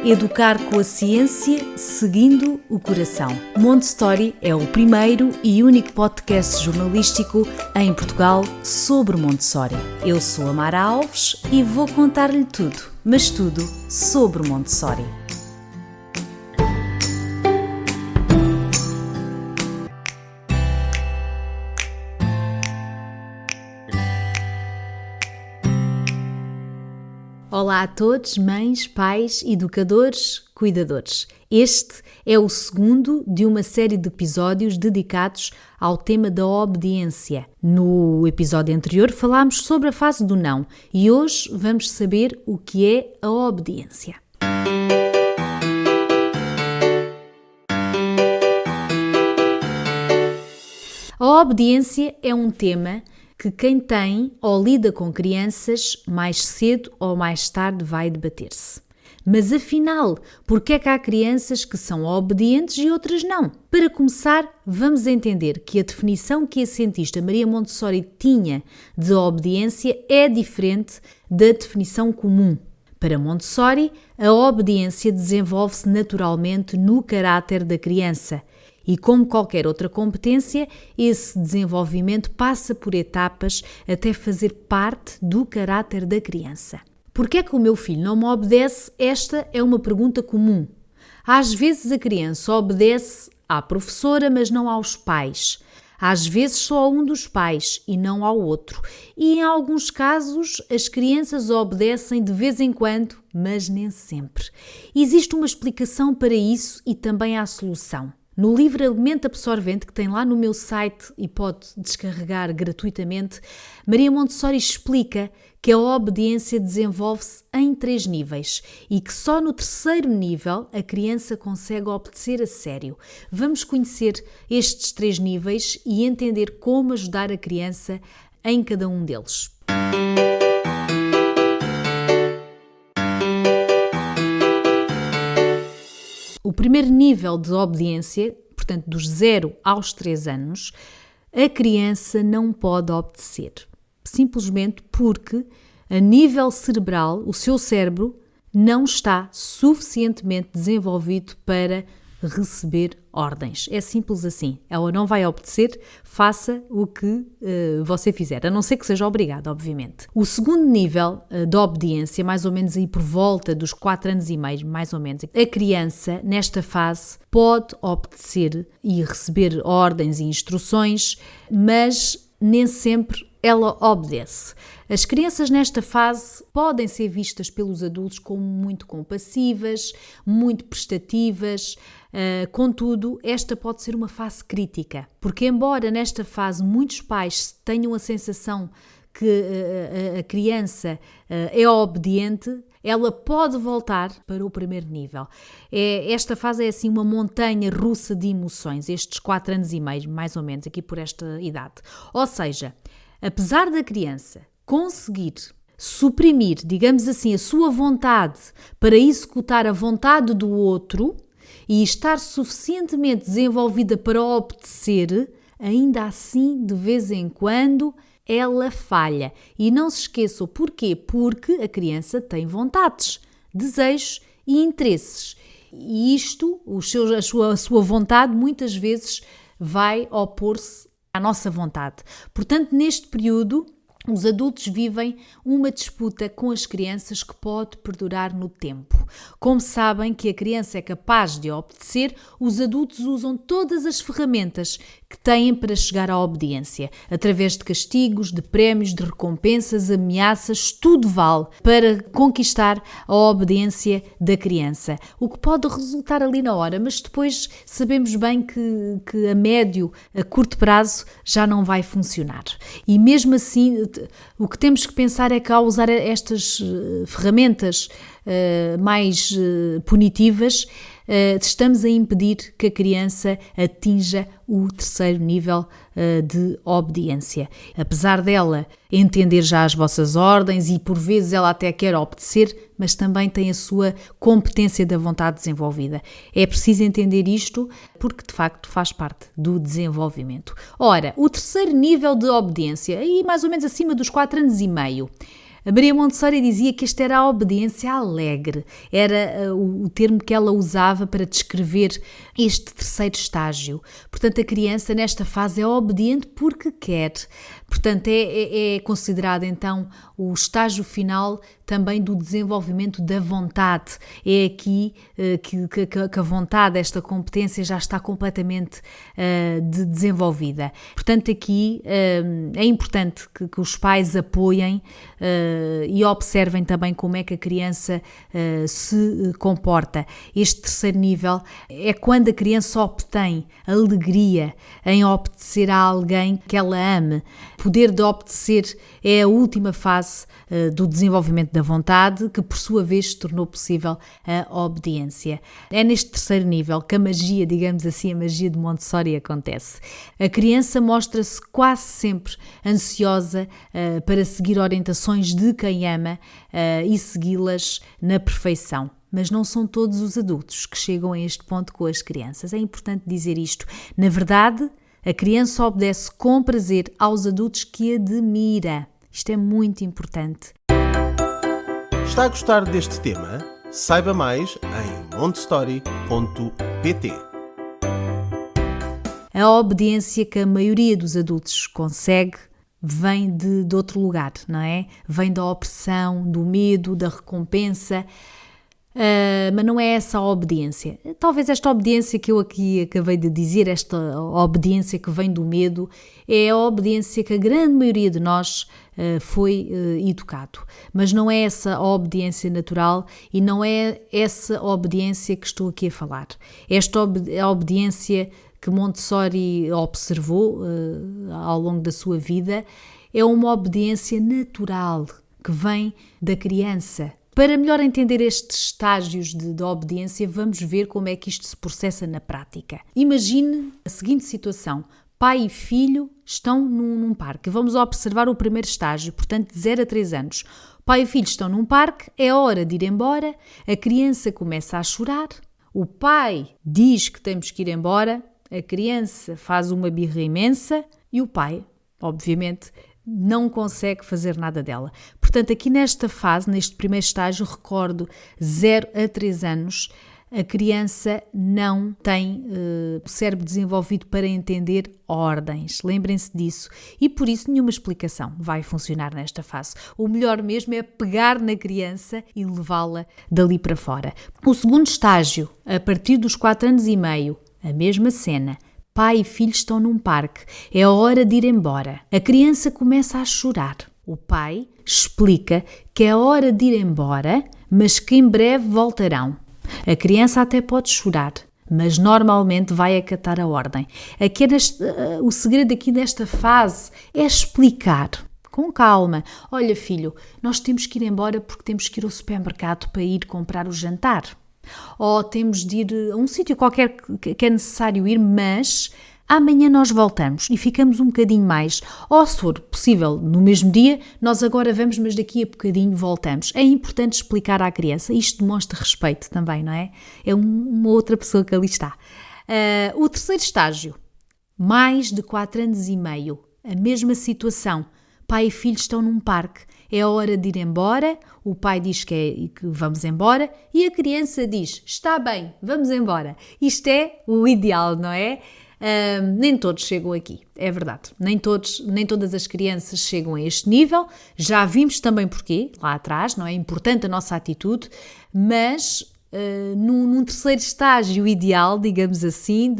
Educar com a ciência, seguindo o coração. Montessori é o primeiro e único podcast jornalístico em Portugal sobre Montessori. Eu sou a Mara Alves e vou contar-lhe tudo, mas tudo sobre Montessori. Olá a todos, mães, pais, educadores, cuidadores. Este é o segundo de uma série de episódios dedicados ao tema da obediência. No episódio anterior falámos sobre a fase do não e hoje vamos saber o que é a obediência. A obediência é um tema que quem tem ou lida com crianças mais cedo ou mais tarde vai debater-se. Mas afinal, por que é que há crianças que são obedientes e outras não? Para começar, vamos entender que a definição que a cientista Maria Montessori tinha de obediência é diferente da definição comum. Para Montessori, a obediência desenvolve-se naturalmente no caráter da criança. E como qualquer outra competência, esse desenvolvimento passa por etapas até fazer parte do caráter da criança. Por que é que o meu filho não me obedece? Esta é uma pergunta comum. Às vezes a criança obedece à professora, mas não aos pais. Às vezes só a um dos pais e não ao outro. E em alguns casos as crianças obedecem de vez em quando, mas nem sempre. Existe uma explicação para isso e também há solução. No livro Alimento Absorvente, que tem lá no meu site e pode descarregar gratuitamente, Maria Montessori explica que a obediência desenvolve-se em 3 níveis e que só no 3º nível a criança consegue obedecer a sério. Vamos conhecer estes 3 níveis e entender como ajudar a criança em cada um deles. O primeiro nível de obediência, portanto dos 0 aos 3 anos, a criança não pode obedecer. Simplesmente porque a nível cerebral, o seu cérebro não está suficientemente desenvolvido para receber ordens. É simples assim. Ela não vai obedecer, faça o que você fizer, a não ser que seja obrigada, obviamente. O segundo nível de obediência, mais ou menos aí por volta dos 4 anos e meio, mais ou menos, a criança, nesta fase, pode obedecer e receber ordens e instruções, mas nem sempre ela obedece. As crianças nesta fase podem ser vistas pelos adultos como muito compassivas, muito prestativas, contudo, esta pode ser uma fase crítica, porque embora nesta fase muitos pais tenham a sensação que a criança é obediente, ela pode voltar para o primeiro nível. Esta fase é assim uma montanha russa de emoções, estes 4 anos e meio, mais ou menos, aqui por esta idade. Ou seja, apesar da criança conseguir suprimir, digamos assim, a sua vontade para executar a vontade do outro e estar suficientemente desenvolvida para obedecer, ainda assim, de vez em quando, ela falha. E não se esqueçam porquê? Porque a criança tem vontades, desejos e interesses. E isto, a sua vontade, muitas vezes vai opor-se à nossa vontade. Portanto, neste período, os adultos vivem uma disputa com as crianças que pode perdurar no tempo. Como sabem que a criança é capaz de obedecer, os adultos usam todas as ferramentas que têm para chegar à obediência. Através de castigos, de prémios, de recompensas, ameaças, tudo vale para conquistar a obediência da criança. O que pode resultar ali na hora, mas depois sabemos bem que a médio, a curto prazo, já não vai funcionar. E mesmo assim, o que temos que pensar é que ao usar estas ferramentas mais punitivas, estamos a impedir que a criança atinja o 3º nível de obediência. Apesar dela entender já as vossas ordens e por vezes ela até quer obedecer, mas também tem a sua competência da vontade desenvolvida. É preciso entender isto porque de facto faz parte do desenvolvimento. Ora, o 3º nível de obediência, aí mais ou menos acima dos 4 anos e meio, A Maria Montessori dizia que esta era a obediência alegre, era o termo que ela usava para descrever este terceiro estágio. Portanto, a criança nesta fase é obediente porque quer. Portanto, é considerado então o estágio final também do desenvolvimento da vontade. É aqui que a vontade, esta competência já está completamente desenvolvida. Portanto, aqui é importante que os pais apoiem e observem também como é que a criança se comporta. Este terceiro nível é quando a criança obtém alegria em obedecer a alguém que ela ame. O poder de obedecer é a última fase do desenvolvimento da vontade, que por sua vez se tornou possível a obediência. É neste terceiro nível que a magia, digamos assim, a magia de Montessori acontece. A criança mostra-se quase sempre ansiosa para seguir orientações de quem ama e segui-las na perfeição. Mas não são todos os adultos que chegam a este ponto com as crianças. É importante dizer isto. Na verdade, a criança obedece com prazer aos adultos que admira. Isto é muito importante. Está a gostar deste tema? Saiba mais em montessori.pt. A obediência que a maioria dos adultos consegue vem de outro lugar, não é? Vem da opressão, do medo, da recompensa. Mas não é essa a obediência. Talvez esta obediência que eu aqui acabei de dizer, esta obediência que vem do medo, é a obediência que a grande maioria de nós foi educado. Mas não é essa a obediência natural e não é essa obediência que estou aqui a falar. Esta a obediência que Montessori observou ao longo da sua vida é uma obediência natural que vem da criança. Para melhor entender estes estágios de obediência, vamos ver como é que isto se processa na prática. Imagine a seguinte situação. Pai e filho estão num parque. Vamos observar o primeiro estágio, portanto de 0 a 3 anos. Pai e filho estão num parque, é hora de ir embora, a criança começa a chorar, o pai diz que temos que ir embora, a criança faz uma birra imensa e o pai, obviamente, não consegue fazer nada dela. Portanto, aqui nesta fase, neste primeiro estágio, recordo 0 a 3 anos, a criança não tem o cérebro desenvolvido para entender ordens. Lembrem-se disso. E por isso nenhuma explicação vai funcionar nesta fase. O melhor mesmo é pegar na criança e levá-la dali para fora. O segundo estágio, a partir dos 4 anos e meio, a mesma cena. Pai e filho estão num parque. É hora de ir embora. A criança começa a chorar. O pai explica que é hora de ir embora, mas que em breve voltarão. A criança até pode chorar, mas normalmente vai acatar a ordem. O segredo aqui desta fase é explicar com calma. Olha, filho, nós temos que ir embora porque temos que ir ao supermercado para ir comprar o jantar. Ou temos de ir a um sítio qualquer que é necessário ir, mas amanhã nós voltamos e ficamos um bocadinho mais. Ou, se for possível, no mesmo dia, nós agora vamos, mas daqui a bocadinho voltamos. É importante explicar à criança. Isto demonstra respeito também, não é? É uma outra pessoa que ali está. O terceiro estágio, mais de 4 anos e meio, a mesma situação. Pai e filho estão num parque. É hora de ir embora, o pai diz que vamos embora e a criança diz, está bem, vamos embora. Isto é o ideal, não é? Nem todos chegam aqui, é verdade. Nem todas as crianças chegam a este nível. Já vimos também porquê, lá atrás, não é? Importante a nossa atitude, mas num terceiro estágio ideal, digamos assim,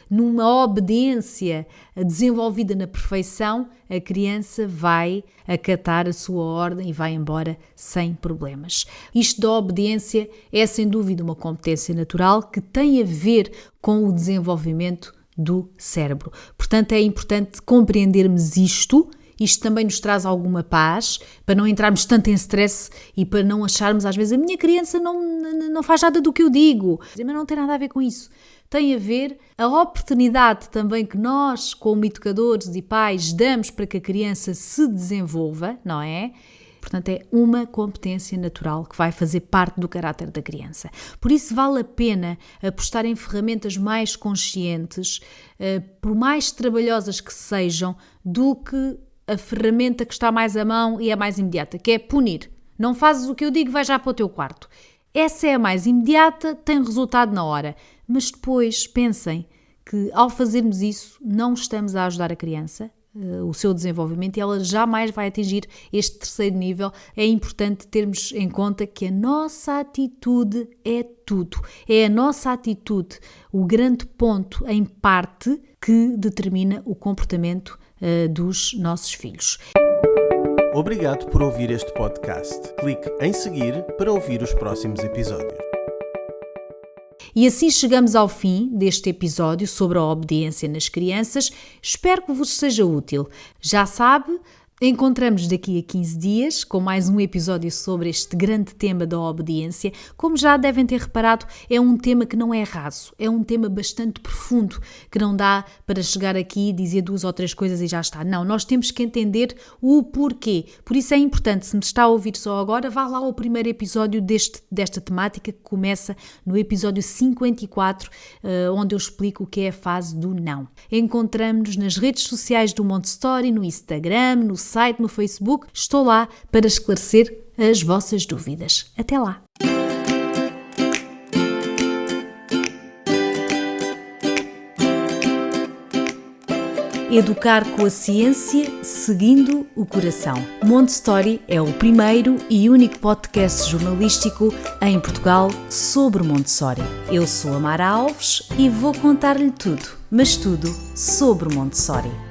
numa obediência desenvolvida na perfeição, a criança vai acatar a sua ordem e vai embora sem problemas. Isto da obediência é sem dúvida uma competência natural que tem a ver com o desenvolvimento do cérebro. Portanto, é importante compreendermos isto. Isto também nos traz alguma paz, para não entrarmos tanto em stress e para não acharmos às vezes a minha criança não faz nada do que eu digo. Mas não tem nada a ver com isso. Tem a ver a oportunidade também que nós, como educadores e pais, damos para que a criança se desenvolva, não é? Portanto, é uma competência natural que vai fazer parte do caráter da criança. Por isso, vale a pena apostar em ferramentas mais conscientes, por mais trabalhosas que sejam, do que a ferramenta que está mais à mão e é mais imediata, que é punir. Não fazes o que eu digo, vai já para o teu quarto. Essa é a mais imediata, tem resultado na hora. Mas depois pensem que ao fazermos isso não estamos a ajudar a criança, o seu desenvolvimento, e ela jamais vai atingir este terceiro nível. É importante termos em conta que a nossa atitude é tudo. É a nossa atitude o grande ponto, em parte, que determina o comportamento dos nossos filhos. Obrigado por ouvir este podcast. Clique em seguir para ouvir os próximos episódios. E assim chegamos ao fim deste episódio sobre a obediência nas crianças. Espero que vos seja útil. Já sabe, encontramos daqui a 15 dias com mais um episódio sobre este grande tema da obediência. Como já devem ter reparado, é um tema que não é raso, é um tema bastante profundo, que não dá para chegar aqui e dizer 2 ou 3 coisas e já está. Não, nós temos que entender o porquê. Por isso é importante, se me está a ouvir só agora, vá lá ao primeiro episódio desta temática, que começa no episódio 54, onde eu explico o que é a fase do não. Encontramos-nos nas redes sociais do Montessori, no Instagram, no site, no Facebook. Estou lá para esclarecer as vossas dúvidas. Até lá! Educar com a ciência, seguindo o coração. Montessori é o primeiro e único podcast jornalístico em Portugal sobre Montessori. Eu sou a Mara Alves e vou contar-lhe tudo, mas tudo sobre Montessori.